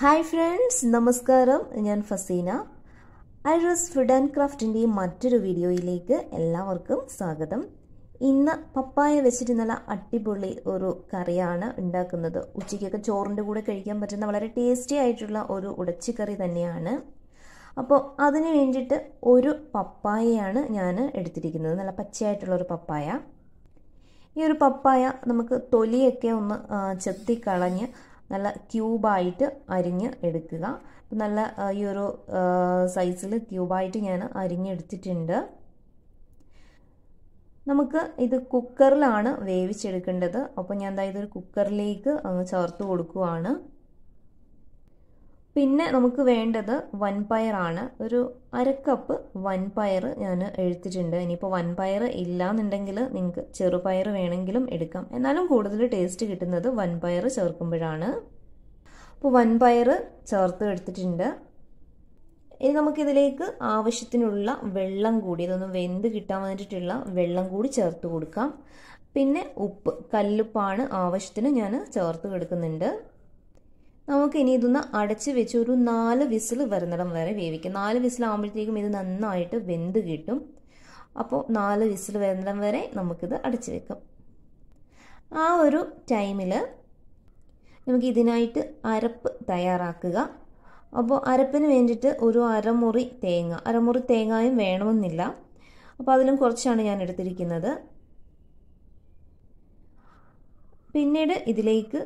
Hi friends, Namaskaram. ഞാൻ Faseena. Ayruz Food and Craftന്റെ മറ്റൊരു വീഡിയോയിലേക്ക് എല്ലാവർക്കും സ്വാഗതം. ഇന്ന് പപ്പായ വെച്ചിട്ട് നല്ല അടിപൊളി ഒരു കറിയാണ് ഉണ്ടാക്കുന്നത്. ഉച്ചയ്ക്കൊക്കെ ചോറിന്റെ കൂടെ കഴിക്കാൻ പറ്റുന്ന വളരെ ടേസ്റ്റി ആയിട്ടുള്ള ഒരു ഉടച്ചിക്കറി തന്നെയാണ്. അപ്പോൾ അതിനു വേണ്ടിയിട്ട് ഒരു പപ്പായയാണ് ഞാൻ എടുത്തിരിക്കുന്നത്. നല്ല പച്ചയായിട്ടുള്ള ഒരു പപ്പായ. ഈ ഒരു പപ്പായ നമുക്ക് തൊലിയൊക്കെ ഒന്ന് ചെത്തി കളഞ്ഞ് നല്ല ക്യൂബായിട്ട് അരിഞ്ഞ് എടുക്കുക. നല്ല ഈ ഒരു സൈസിൽ ക്യൂബായിട്ട് ഞാൻ അരിഞ്ഞെടുത്തിട്ടുണ്ട്. നമുക്ക് ഇത് കുക്കറിലാണ് വേവിച്ചെടുക്കേണ്ടത്. അപ്പോൾ ഞാൻ ഇതൊരു കുക്കറിലേക്ക് അങ്ങ് ചേർത്ത് കൊടുക്കുകയാണ്. പിന്നെ നമുക്ക് വേണ്ടത് വൻപയറാണ്. ഒരു അരക്കപ്പ് വൻപയർ ഞാൻ എടുത്തിട്ടുണ്ട്. ഇനിയിപ്പോൾ വൻപയർ ഇല്ലാന്നുണ്ടെങ്കിൽ നിങ്ങൾക്ക് ചെറുപയർ വേണമെങ്കിലും എടുക്കാം. എന്നാലും കൂടുതൽ ടേസ്റ്റ് കിട്ടുന്നത് വൻപയർ ചേർക്കുമ്പോഴാണ്. അപ്പോൾ വൻപയർ ചേർത്ത് എടുത്തിട്ടുണ്ട്. ഇനി നമുക്കിതിലേക്ക് ആവശ്യത്തിനുള്ള വെള്ളം കൂടി, ഇതൊന്ന് വെന്ത് കിട്ടാൻ വേണ്ടിയിട്ടുള്ള വെള്ളം കൂടി ചേർത്ത് കൊടുക്കാം. പിന്നെ ഉപ്പ്, കല്ലുപ്പാണ് ആവശ്യത്തിന് ഞാൻ ചേർത്ത് കൊടുക്കുന്നുണ്ട്. നമുക്ക് ഇനി ഇതൊന്ന് അടച്ച് വെച്ച് ഒരു 4 വിസിൽ വരുന്നിടം വരെ വേവിക്കാം. 4 വിസിലാകുമ്പോഴത്തേക്കും ഇത് നന്നായിട്ട് വെന്ത് കിട്ടും. അപ്പോൾ 4 വിസിൽ വരുന്നിടം വരെ നമുക്കിത് അടച്ച് വെക്കാം. ആ ഒരു ടൈമിൽ നമുക്ക് ഇതിനായിട്ട് അരപ്പ് തയ്യാറാക്കുക. അപ്പോൾ അരപ്പിന് വേണ്ടിയിട്ട് ഒരു അരമുറി തേങ്ങായും വേണമെന്നില്ല. അപ്പോൾ അതിലും കുറച്ചാണ് ഞാൻ എടുത്തിരിക്കുന്നത്. പിന്നീട് ഇതിലേക്ക്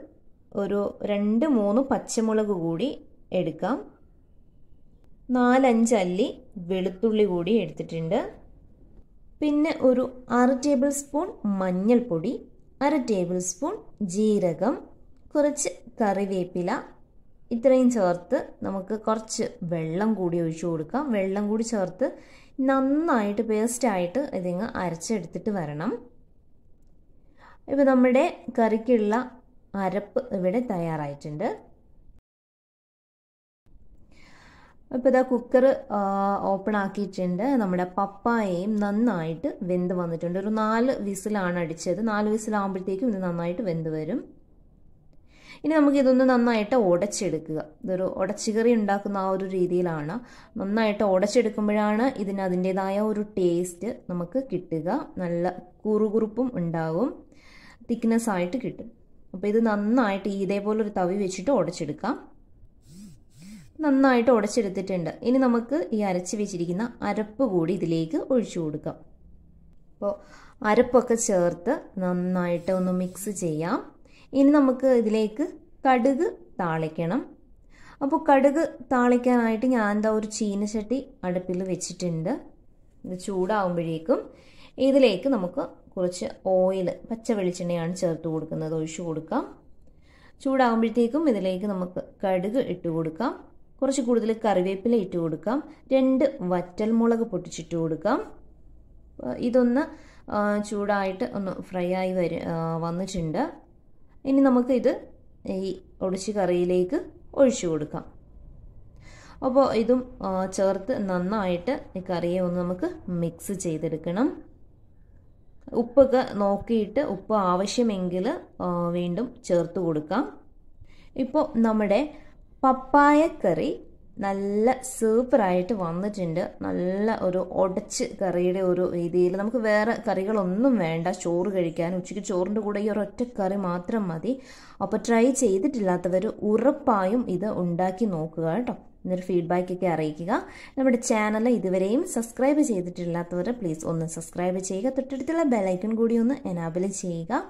ഒരു 2-3 പച്ചമുളക് കൂടി എടുക്കാം. 4-5 അല്ലി വെളുത്തുള്ളി കൂടി എടുത്തിട്ടുണ്ട്. പിന്നെ ഒരു 1/2 ടേബിൾ സ്പൂൺ മഞ്ഞൾപ്പൊടി, 1/2 ടേബിൾ സ്പൂൺ ജീരകം, കുറച്ച് കറിവേപ്പില, ഇത്രയും ചേർത്ത് നമുക്ക് കുറച്ച് വെള്ളം കൂടി ഒഴിച്ചു കൊടുക്കാം. വെള്ളം കൂടി ചേർത്ത് നന്നായിട്ട് പേസ്റ്റായിട്ട് ഇതിങ്ങ് അരച്ചെടുത്തിട്ട് വരണം. ഇപ്പോൾ നമ്മുടെ കറിക്കുള്ള അരപ്പ് ഇവിടെ തയ്യാറായിട്ടുണ്ട്. അപ്പോൾ ഇതാ കുക്കർ ഓപ്പൺ ആക്കിയിട്ടുണ്ട്. നമ്മുടെ പപ്പായയും നന്നായിട്ട് വെന്ത് വന്നിട്ടുണ്ട്. ഒരു 4 വിസിലാണ് അടിച്ചത്. 4 വിസിലാകുമ്പോഴത്തേക്കും ഇത് നന്നായിട്ട് വെന്ത് വരും. ഇനി നമുക്കിതൊന്ന് നന്നായിട്ട് ഉടച്ചെടുക്കുക. ഇതൊരു ഉടച്ചുകറി ഉണ്ടാക്കുന്ന ആ ഒരു രീതിയിലാണ്. നന്നായിട്ട് ഉടച്ചെടുക്കുമ്പോഴാണ് ഇതിന് അതിൻ്റെതായ ഒരു ടേസ്റ്റ് നമുക്ക് കിട്ടുക. നല്ല കുറുകുറുപ്പും ഉണ്ടാവും, തിക്നെസ് ആയിട്ട് കിട്ടും. അപ്പോൾ ഇത് നന്നായിട്ട് ഇതേപോലെ ഒരു തവി വെച്ചിട്ട് ഉടച്ചെടുക്കാം. നന്നായിട്ട് ഉടച്ചെടുത്തിട്ടുണ്ട്. ഇനി നമുക്ക് ഈ അരച്ച് വെച്ചിരിക്കുന്ന അരപ്പ് കൂടി ഇതിലേക്ക് ഒഴിച്ചു കൊടുക്കാം. അപ്പോൾ അരപ്പൊക്കെ ചേർത്ത് നന്നായിട്ട് ഒന്ന് മിക്സ് ചെയ്യാം. ഇനി നമുക്ക് ഇതിലേക്ക് കടുക് താളിക്കണം. അപ്പോൾ കടുക് താളിക്കാനായിട്ട് ഞാൻ ഒരു ചീനച്ചട്ടി അടുപ്പിൽ വെച്ചിട്ടുണ്ട്. ഇത് ചൂടാവുമ്പോഴേക്കും ഇതിലേക്ക് നമുക്ക് കുറച്ച് ഓയിൽ, പച്ച വെളിച്ചെണ്ണയാണ് ചേർത്ത് കൊടുക്കുന്നത്, ഒഴിച്ചു കൊടുക്കാം. ചൂടാകുമ്പോഴത്തേക്കും ഇതിലേക്ക് നമുക്ക് കടുക് ഇട്ട് കൊടുക്കാം. കുറച്ച് കൂടുതൽ കറിവേപ്പില ഇട്ട് കൊടുക്കാം. 2 വറ്റൽമുളക് പൊട്ടിച്ചിട്ട് കൊടുക്കാം. ഇതൊന്ന് ചൂടായിട്ട് ഒന്ന് ഫ്രൈ ആയി വന്നിട്ടുണ്ട്. ഇനി നമുക്ക് ഇത് ഈ ഒടിച്ച കറിയിലേക്ക് ഒഴിച്ചു കൊടുക്കാം. അപ്പോൾ ഇതും ചേർത്ത് നന്നായിട്ട് ഈ കറിയെ ഒന്ന് നമുക്ക് മിക്സ് ചെയ്തെടുക്കണം. ഉപ്പൊക്കെ നോക്കിയിട്ട് ഉപ്പ് ആവശ്യമെങ്കിൽ വീണ്ടും ചേർത്ത് കൊടുക്കാം. ഇപ്പോൾ നമ്മുടെ പപ്പായ കറി നല്ല സൂപ്പറായിട്ട് വന്നിട്ടുണ്ട്. നല്ല ഒരു ഉടച്ച് കറിയുടെ ഒരു രീതിയിൽ നമുക്ക് വേറെ കറികളൊന്നും വേണ്ട ചോറ് കഴിക്കാൻ. ഉച്ചയ്ക്ക് ചോറിൻ്റെ കൂടെ ഈ ഒരൊറ്റ കറി മാത്രം മതി. അപ്പോൾ ട്രൈ ചെയ്തിട്ടില്ലാത്തവർ ഉറപ്പായും ഇത് ഉണ്ടാക്കി നോക്കുക കേട്ടോ. എന്നൊരു ഫീഡ്ബാക്കൊക്കെ അറിയിക്കുക. നമ്മുടെ ചാനൽ ഇതുവരെയും സബ്സ്ക്രൈബ് ചെയ്തിട്ടില്ലാത്തവർ പ്ലീസ് ഒന്ന് സബ്സ്ക്രൈബ് ചെയ്യുക. തൊട്ടടുത്തുള്ള ബെല്ലൈക്കൺ കൂടി ഒന്ന് എനാബിൾ ചെയ്യുക.